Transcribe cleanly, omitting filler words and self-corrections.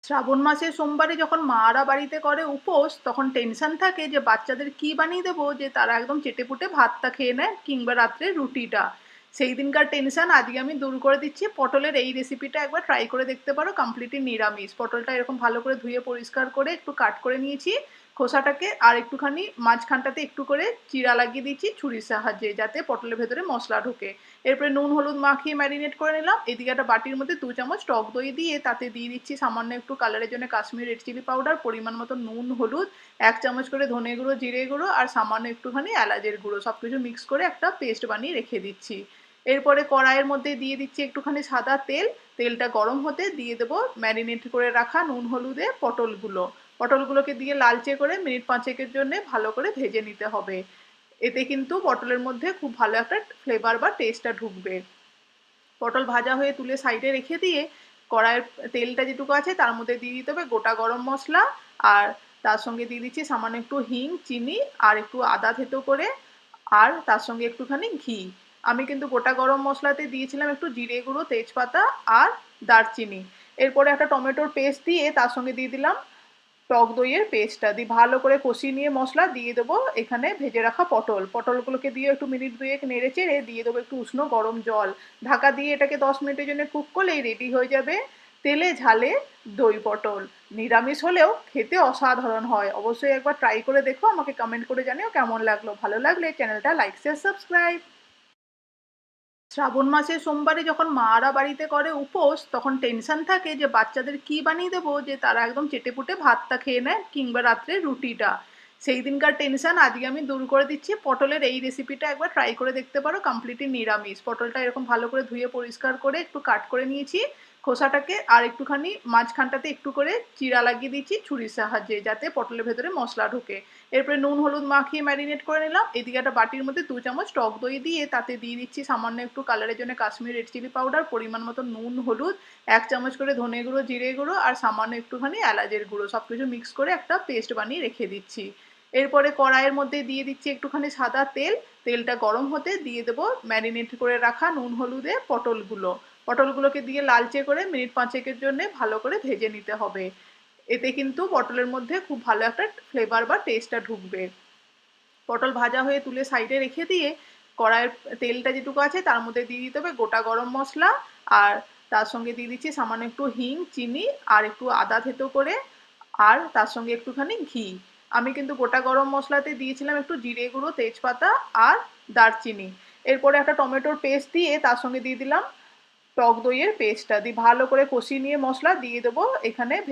শ্রাবণ মাসের সোমবারে যখন মারা বাড়িতে করে উপোস তখন টেনশন থাকে যে বাচ্চাদের কি বানিয়ে দেবো যে তারা একদম চেটেপুটে ভাতটা খেয়ে নেয় কিংবা রাত্রে রুটিটা। সেই দিনকার টেনশন আজকে আমি দূর করে দিচ্ছি। পটলের এই রেসিপিটা একবার ট্রাই করে দেখতে পারো, কমপ্লিটলি নিরামিষ। পটলটা এরকম ভালো করে ধুয়ে পরিষ্কার করে একটু কাট করে নিয়েছি খোসাটাকে, আর একটুখানি মাঝখানটাতে একটু করে চিরা লাগিয়ে দিচ্ছি ছুরির সাহায্যে যাতে পটলের ভেতরে মশলা ঢোকে। এরপরে নুন হলুদ মাখিয়ে ম্যারিনেট করে নিলাম। এদিকে একটা বাটির মধ্যে 2 চামচ টক দই দিয়ে তাতে দিয়ে দিচ্ছি সামান্য একটু কালারের জন্য কাশ্মীরি রেড চিলি পাউডার, পরিমাণ মতো নুন হলুদ, 1 চামচ করে ধনে গুঁড়ো জিরে গুঁড়ো আর সামান্য একটুখানি এলাচের গুঁড়ো, সবকিছু মিক্স করে একটা পেস্ট বানিয়ে রেখে দিচ্ছি। এরপরে কড়াইয়ের মধ্যে দিয়ে দিচ্ছি একটুখানি সাদা তেল। তেলটা গরম হতে দিয়ে দেবো ম্যারিনেট করে রাখা নুন হলুদে পটলগুলোকে দিয়ে লালচে করে মিনিট 5 জন্য ভালো করে ভেজে নিতে হবে। এতে কিন্তু পটলের মধ্যে খুব ভালো একটা ফ্লেভার বা টেস্টটা ঢুকবে। পটল ভাজা হয়ে তুলে সাইডে রেখে দিয়ে কড়াইয়ের তেলটা যেটুকু আছে তার মধ্যে দিয়ে দিতে হবে গোটা গরম মশলা, আর তার সঙ্গে দিয়ে দিচ্ছি সামান্য একটু হিং, চিনি আর একটু আদা থেতো করে, আর তার সঙ্গে একটুখানি ঘি। আমি কিন্তু গোটা গরম মশলাতে দিয়েছিলাম একটু জিরে গুঁড়ো, তেজপাতা আর দারচিনি। এরপরে একটা টমেটোর পেস্ট দিয়ে তার সঙ্গে দিয়ে দিলাম টক দইয়ের পেস্টটা দিয়ে ভালো করে কষিয়ে নিয়ে মশলা দিয়ে দেবো এখানে ভেজে রাখা পটলগুলোকে দিয়ে একটু মিনিট দুয়েক নেড়ে চেড়ে দিয়ে দেবো একটু উষ্ণ গরম জল। ঢাকা দিয়ে এটাকে 10 মিনিটের জন্য কুক করলেই রেডি হয়ে যাবে তেলে ঝালে দই পটল। নিরামিষ হলেও খেতে অসাধারণ হয়। অবশ্যই একবার ট্রাই করে দেখো, আমাকে কমেন্ট করে জানিও কেমন লাগলো। ভালো লাগলে চ্যানেলটা লাইক শেয়ার সাবস্ক্রাইব। শ্রাবণ মাসের সোমবারে যখন মারা বাড়িতে করে উপোস তখন টেনশন থাকে যে বাচ্চাদের কি বানিয়ে দেবো যে তারা একদম চেটেপুটে ভাতটা খেয়ে নেয় কিংবা রাত্রে রুটিটা। সেই দিনকার টেনশন আজকে আমি দূর করে দিচ্ছি। পটলের এই রেসিপিটা একবার ট্রাই করে দেখতে পারো, কমপ্লিটলি নিরামিষ। পটলটা এরকম ভালো করে ধুয়ে পরিষ্কার করে একটু কাট করে নিয়েছি খোসাটাকে, আর একটুখানি মাঝখানটাতে একটু করে চিরা লাগিয়ে দিচ্ছি ছুরির সাহায্যে যাতে পটলের ভেতরে মশলা ঢোকে। এরপরে নুন হলুদ মাখিয়ে ম্যারিনেট করে নিলাম। এদিকে একটা বাটির মধ্যে 2 চামচ টক দই দিয়ে তাতে দিয়ে দিচ্ছি সামান্য একটু কালারের জন্য কাশ্মীরি রেড চিলি পাউডার, পরিমাণ মতো নুন হলুদ, 1 চামচ করে ধনে গুঁড়ো জিরে গুঁড়ো আর সামান্য একটুখানি এলাচের গুঁড়ো, সবকিছু মিক্স করে একটা পেস্ট বানিয়ে রেখে দিচ্ছি। এরপরে কড়াইয়ের মধ্যে দিয়ে দিচ্ছি একটুখানি সাদা তেল। তেলটা গরম হতে দিয়ে দেবো ম্যারিনেট করে রাখা নুন হলুদে পটলগুলোকে দিয়ে লালচে করে মিনিট 5 জন্য ভালো করে ভেজে নিতে হবে। এতে কিন্তু পটলের মধ্যে খুব ভালো একটা ফ্লেভার বা টেস্টটা ঢুকবে। পটল ভাজা হয়ে তুলে সাইডে রেখে দিয়ে কড়াইয়ের তেলটা যেটুকু আছে তার মধ্যে দিয়ে দিতে হবে গোটা গরম মশলা, আর তার সঙ্গে দিয়ে দিচ্ছি সামান্য একটু হিং, চিনি আর একটু আদা থেতো করে, আর তার সঙ্গে একটুখানি ঘি। আমি কিন্তু গোটা গরম মশলাতে দিয়েছিলাম একটু জিরে গুঁড়ো, তেজপাতা আর দারচিনি। এরপরে একটা টমেটোর পেস্ট দিয়ে তার সঙ্গে দিয়ে দিলাম টক দইয়ের পেস্টটা দিয়ে ভালো করে কষিয়ে নিয়ে মশলা দিয়ে দেবো এখানে